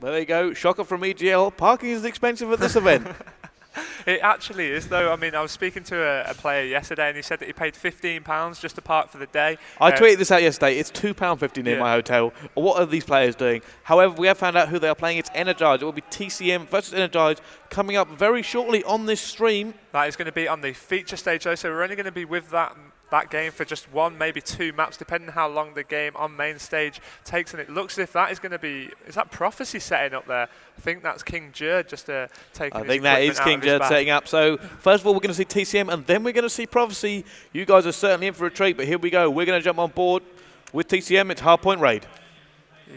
There you go. Shocker from EGL. Parking is expensive at this event. It actually is, though. I mean, I was speaking to a player yesterday, and he said that he paid £15 just to park for the day. I tweeted this out yesterday. It's £2.50 near my hotel. What are these players doing? However, we have found out who they are playing. It's Energiz. It will be TCM versus Energiz coming up very shortly on this stream. That is going to be on the feature stage, though, so we're only going to be with that game for just one, maybe two maps, depending on how long the game on main stage takes. And it looks as if that is going to be, is that Prophecy setting up there? I think that's King Jerd just taking I think that is King Jerd setting up. So first of all, we're going to see TCM, and then we're going to see Prophecy. You guys are certainly in for a treat, but here we go. We're going to jump on board with TCM. It's Hardpoint Raid.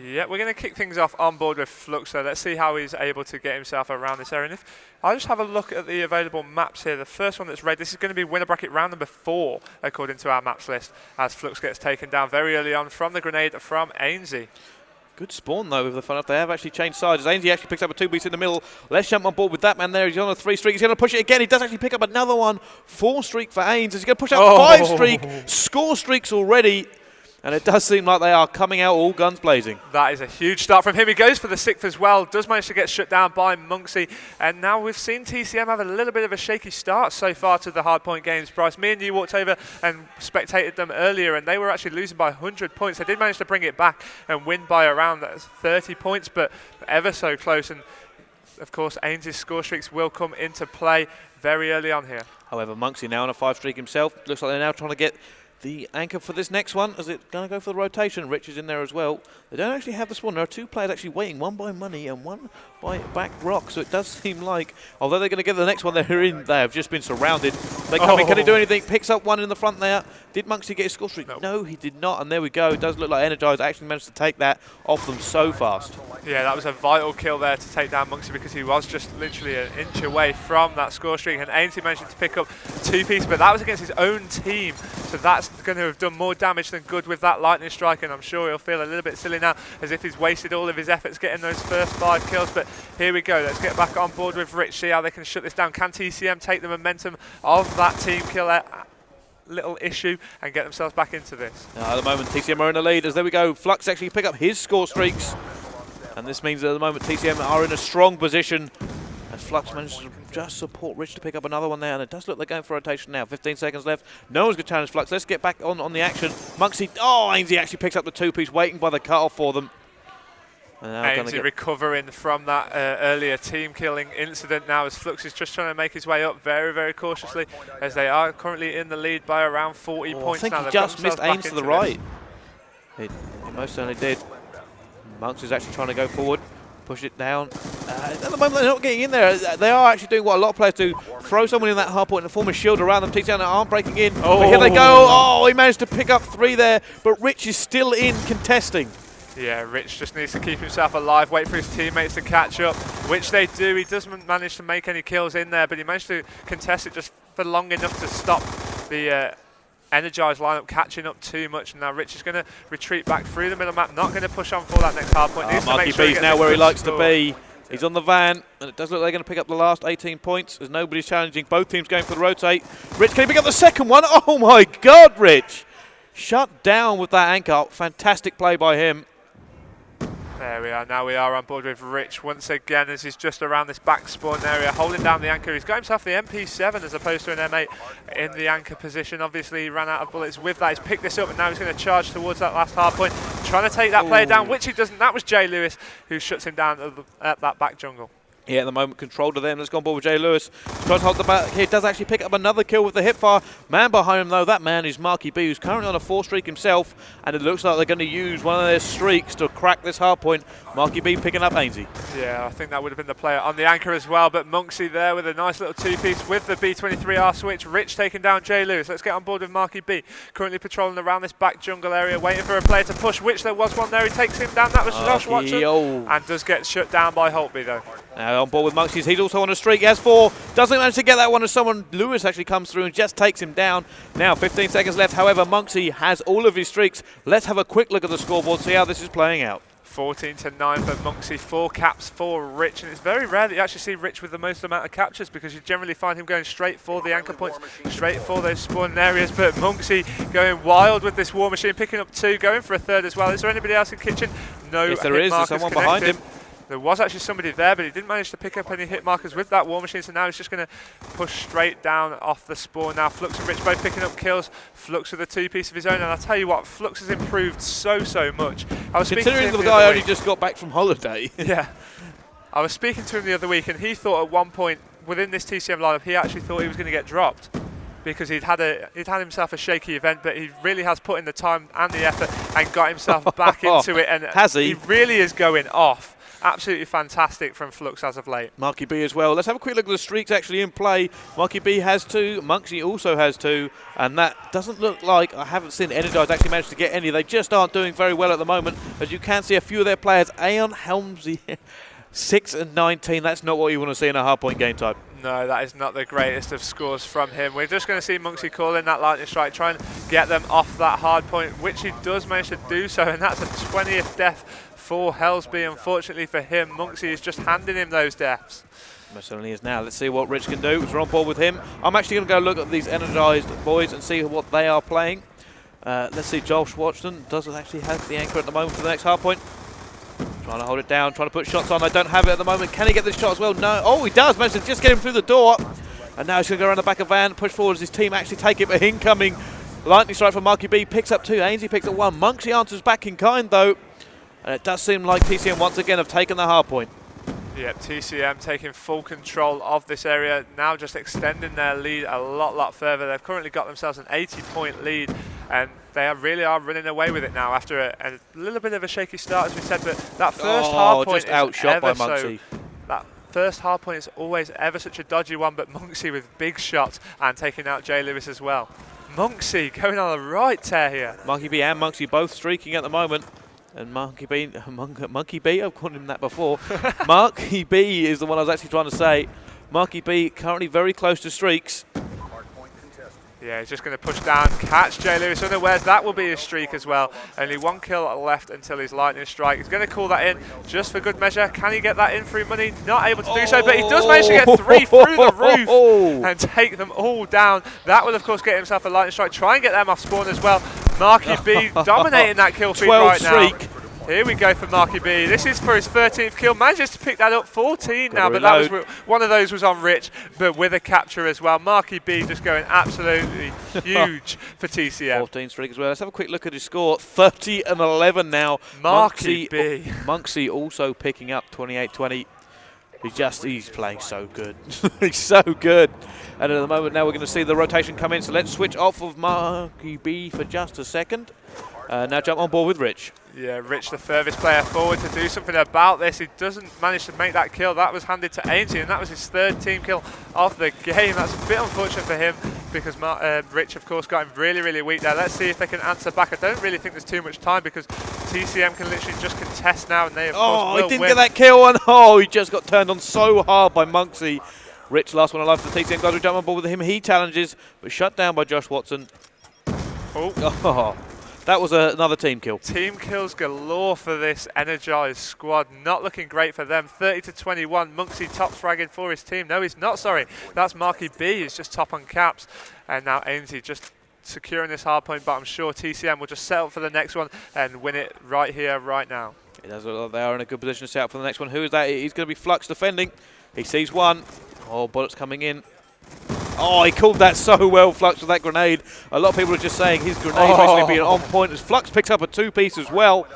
Yeah, we're going to kick things off on board with Flux, so let's see how he's able to get himself around this area. And if I'll just have a look at the available maps here. The first one that's red, this is going to be winner bracket round number 4, according to our maps list, as Flux gets taken down very early on from the grenade from Ainsey. Good spawn, though, with the fun up. They have actually changed sides. Ainsey actually picks up a 2-piece in the middle. Let's jump on board with that man there. He's on a 3 streak. He's going to push it again. He does actually pick up another one. 4 streak for Ains. He's going to push up 5 streak. Score streaks already. And it does seem like they are coming out all guns blazing. That is a huge start from him. He goes for the 6th as well. Does manage to get shut down by Monksy. And now we've seen TCM have a little bit of a shaky start so far to the Hardpoint games. Bryce, me and you walked over and spectated them earlier, and they were actually losing by 100 points. They did manage to bring it back and win by around 30 points, but ever so close. And of course, Ains's score streaks will come into play very early on here. However, Monksy now on a 5 streak himself. Looks like they're now trying to get the anchor for this next one. Is it going to go for the rotation? Rich is in there as well. They don't actually have the spawn. There are 2 players actually waiting, one by Money and one by Back Rock. So it does seem like, although they're going to get the next one, they're in. They have just been surrounded. They come in. Can he do anything? Picks up one in the front there. Did Monksy get his score streak? No, he did not. And there we go. It does look like Energiz actually managed to take that off them so fast. Yeah, that was a vital kill there to take down Monksy, because he was just literally an inch away from that score streak. And Ainsy managed to pick up 2-piece, but that was against his own team. So that's going to have done more damage than good with that lightning strike, and I'm sure he'll feel a little bit silly now, as if he's wasted all of his efforts getting those first 5 kills. But here we go. Let's get back on board with Rich, see how they can shut this down. Can TCM take the momentum of that team killer little issue and get themselves back into this? At the moment, TCM are in the lead, as there we go. Flux actually pick up his score streaks, and this means that at the moment TCM are in a strong position, as Flux manages to just support Rich to pick up another one there, and it does look like they're going for rotation now. 15 seconds left. No one's going to challenge Flux. Let's get back on the action. Monksy, Ainsy actually picks up the 2-piece, waiting by the cutoff for them. Ainsy recovering from that earlier team killing incident now, as Flux is just trying to make his way up very, very cautiously, as they are currently in the lead by around 40 points now. I think he just missed Ains to the right. He most certainly did. Monks is actually trying to go forward, push it down. At the moment, they're not getting in there. They are actually doing what a lot of players do, throw someone in that hardpoint and form a shield around them. TCM aren't breaking in, but here they go. He managed to pick up 3 there, but Rich is still in contesting. Yeah, Rich just needs to keep himself alive, wait for his teammates to catch up, which they do. He doesn't manage to make any kills in there, but he managed to contest it just for long enough to stop the Energiz lineup catching up too much. And now Rich is going to retreat back through the middle map, not going to push on for that next hard point. Marky B's now where he likes to be. He's on the van, and it does look like they're going to pick up the last 18 points, as nobody's challenging. Both teams going for the rotate. Rich, can he pick up the second one? Oh my God, Rich! Shut down with that anchor. Fantastic play by him. There we are. Now we are on board with Rich once again, as he's just around this back spawn area, holding down the anchor. He's got himself the MP7 as opposed to an M8 in the anchor position. Obviously, he ran out of bullets with that. He's picked this up, and now he's going to charge towards that last hard point, trying to take that player down, which he doesn't. That was Jay Lewis who shuts him down at that back jungle. Yeah, at the moment, control to them. Let's go on board with Jay Lewis. Tries to hold the back. He does actually pick up another kill with the hipfire. Man behind him, though, that man is Marky B, who's currently on a 4 streak himself, and it looks like they're going to use one of their streaks to crack this hard point. Marky B picking up Ainsy. Yeah, I think that would have been the player on the anchor as well, but Monksy there with a nice little 2-piece with the B23R switch. Rich taking down Jay Lewis. Let's get on board with Marky B, currently patrolling around this back jungle area, waiting for a player to push, which there was one there. He takes him down. That was Josh Watson, and does get shut down by Holtby, though. Now on board with Monksy. He's also on a streak. He has 4. Doesn't manage to get that one as someone, Lewis, actually comes through and just takes him down. Now 15 seconds left. However, Monksy has all of his streaks. Let's have a quick look at the scoreboard, see how this is playing out. 14-9 for Monksy, 4 caps for Rich, and it's very rare that you actually see Rich with the most amount of captures, because you generally find him going straight for the anchor points, straight for those spawning areas. But Monksy going wild with this war machine, picking up 2, going for a 3rd as well. Is there anybody else in kitchen? No. Yes, there is. There's someone behind him. There was actually somebody there, but he didn't manage to pick up any hit markers with that War Machine, so now he's just going to push straight down off the spawn. Now Flux and Rich both picking up kills. Flux with a 2-piece of his own, and I'll tell you what, Flux has improved so much. I was Considering the guy only just got back from holiday. Yeah. I was speaking to him the other week, and he thought at one point within this TCM lineup, he actually thought he was going to get dropped because he'd had himself a shaky event, but he really has put in the time and the effort and got himself back into it. And has he? He really is going off. Absolutely fantastic from Flux as of late. Marky B as well. Let's have a quick look at the streaks actually in play. Marky B has 2, Monksy also has 2, and that doesn't look like, I haven't seen Energiz actually manage to get any. They just aren't doing very well at the moment. As you can see, a few of their players, Aeon, Helmsy, 6 and 19, that's not what you want to see in a hardpoint game type. No, that is not the greatest of scores from him. We're just going to see Monksy call in that lightning strike, try and get them off that hard point, which he does manage to do so, and that's a 20th death for Helsby. Unfortunately for him, Monksy is just handing him those deaths. Most certainly is now. Let's see what Rich can do. We're on board with him. I'm actually going to go look at these Energized boys and see what they are playing. Let's see, Josh Watson doesn't actually have the anchor at the moment for the next hard point. Trying to hold it down, trying to put shots on. I don't have it at the moment. Can he get this shot as well? No. Oh, he does. Managed to just get him through the door. And now he's going to go around the back of Van, push forward as his team actually take it. But incoming lightning strike from Marky B. Picks up 2. Ainsley picks up 1. Monksy answers back in kind, though. And it does seem like TCM once again have taken the hard point. Yeah, TCM taking full control of this area, now just extending their lead a lot further. They've currently got themselves an 80-point lead, and they really are running away with it now after a little bit of a shaky start, as we said. But that first hard point just outshot by Monksy. That first hard point is always ever such a dodgy one, but Monksy with big shots and taking out Jay Lewis as well. Monksy going on a right tear here. Monkey B and Monksy both streaking at the moment. And Monkey B, I've called him that before. Monkey B is the one I was actually trying to say. Monkey B currently very close to streaks. Yeah, he's just going to push down, catch Jay Lewis unawares. That will be his streak as well. Only 1 kill left until his lightning strike. He's going to call that in just for good measure. Can he get that in through money? Not able to do so, but he does manage to get 3 through the roof and take them all down. That will, of course, get himself a lightning strike. Try and get them off spawn as well. Marky B dominating that kill feed right now. Here we go for Marky B. This is for his 13th kill. Manages to pick that up. 14 now, but that was one of those was on Rich, but with a capture as well. Marky B just going absolutely huge for TCM. 14 streak as well. Let's have a quick look at his score. 30 and 11 now. Marky B. Monksy also picking up 28-20. He's playing so good. He's so good. And at the moment now we're going to see the rotation come in. So let's switch off of Marky B for just a second. Now jump on board with Rich. Yeah, Rich, the furthest player forward to do something about this. He doesn't manage to make that kill. That was handed to Ainsley, and that was his 3rd team kill of the game. That's a bit unfortunate for him because Rich, of course, got him really weak there. Let's see if they can answer back. I don't really think there's too much time because TCM can literally just contest now, and they, of course, will he didn't win. get that kill, and he just got turned on so hard by Monksy. Rich, last one alive for the TCM guys. We jump on board with him. He challenges, but shut down by Josh Watson. That was another team kill. Team kills galore for this Energized squad. Not looking great for them. 30-21. Monksy top fragging for his team. No, he's not, sorry. That's Marky B. He's just top on caps. And now Ainsley just securing this hard point, but I'm sure TCM will just settle for the next one and win it right here, right now. It does look like they are in a good position to set up for the next one. Who is that? He's going to be Flux defending. He sees one. Oh, bullets coming in. Oh, he called that so well, Flux, with that grenade. A lot of people are just saying his grenade basically being on point as Flux picks up a 2-piece as well.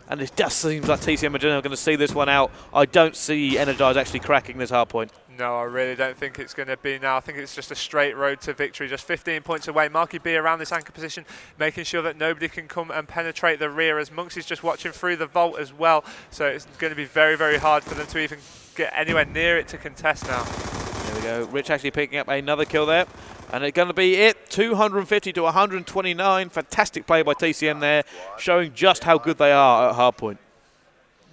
And it just seems like TCM are going to see this one out. I don't see Energiz actually cracking this hard point. No, I really don't think it's going to be now. I think it's just a straight road to victory, just 15 points away. Marky B around this anchor position, making sure that nobody can come and penetrate the rear, as Monksy's just watching through the vault as well. So it's going to be very hard for them to even get anywhere near it to contest now. There we go. Rich actually picking up another kill there. And it's going to be it. 250 to 129. Fantastic play by TCM there, showing just how good they are at hardpoint.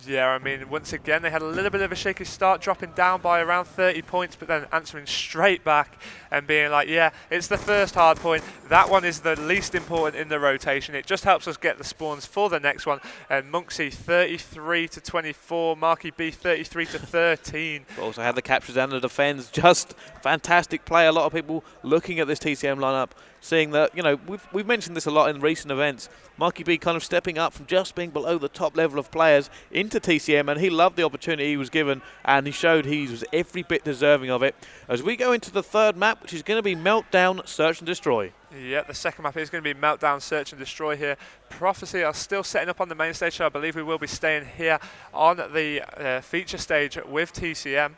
Yeah, I mean, once again, they had a little bit of a shaky start, dropping down by around 30 points, but then answering straight back and being like, yeah, it's the first hard point. That one is the least important in the rotation. It just helps us get the spawns for the next one. And Monksy 33 to 24, Marky B 33 to 13. Also had the captures and the defends. Just fantastic play. A lot of people looking at this TCM lineup, seeing that, you know, we've mentioned this a lot in recent events. Marky B kind of stepping up from just being below the top level of players into into TCM, and he loved the opportunity he was given, and he showed he was every bit deserving of it. As we go into the third map, which is going to be Meltdown, Search and Destroy. Yeah, the second map is going to be Meltdown, Search and Destroy here. Prophecy are still setting up on the main stage, so I believe we will be staying here on the feature stage with TCM.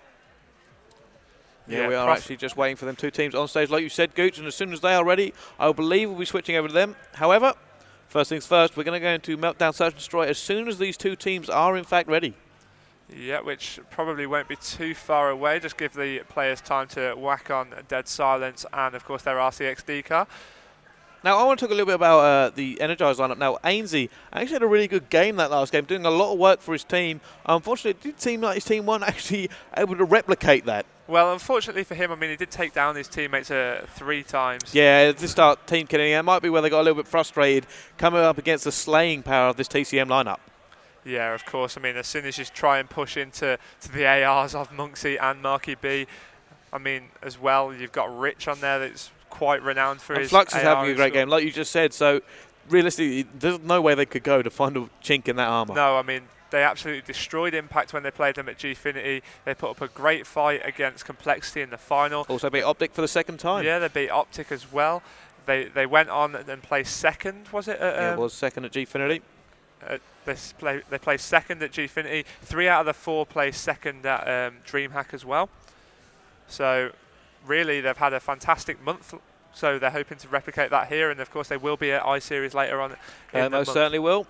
Yeah, we are actually just waiting for them two teams on stage, like you said, Gooch, and as soon as they are ready, I believe we'll be switching over to them. However, first things first, we're going to go into Meltdown, Search and Destroy as soon as these two teams are in fact ready. Yeah, which probably won't be too far away. Just give the players time to whack on Dead Silence and, of course, their RCXD car. Now, I want to talk a little bit about the Energiz lineup. Now, Ainsley actually had a really good game that last game, doing a lot of work for his team. Unfortunately, it did seem like his team weren't actually able to replicate that. Well, unfortunately for him, I mean, he did take down his teammates 3 times. Yeah, this start team killing. It might be where they got a little bit frustrated coming up against the slaying power of this TCM lineup. Yeah, of course. I mean, as soon as you try and push into the ARs of Monksy and Marky B, I mean, as well, you've got Rich on there that's quite renowned for his Flux is AR having a great game, like you just said. So, realistically, there's no way they could go to find a chink in that armour. No, I mean, they absolutely destroyed Impact when they played them at Gfinity. They put up a great fight against Complexity in the final. Also beat Optic for the second time. Yeah, they beat Optic as well. They went on and placed second, was it? Yeah, it was second at Gfinity. They placed second at Gfinity. 3 out of the 4 placed second at DreamHack as well. So really, they've had a fantastic month. So they're hoping to replicate that here, and of course they will be at I-Series later on. Most certainly will.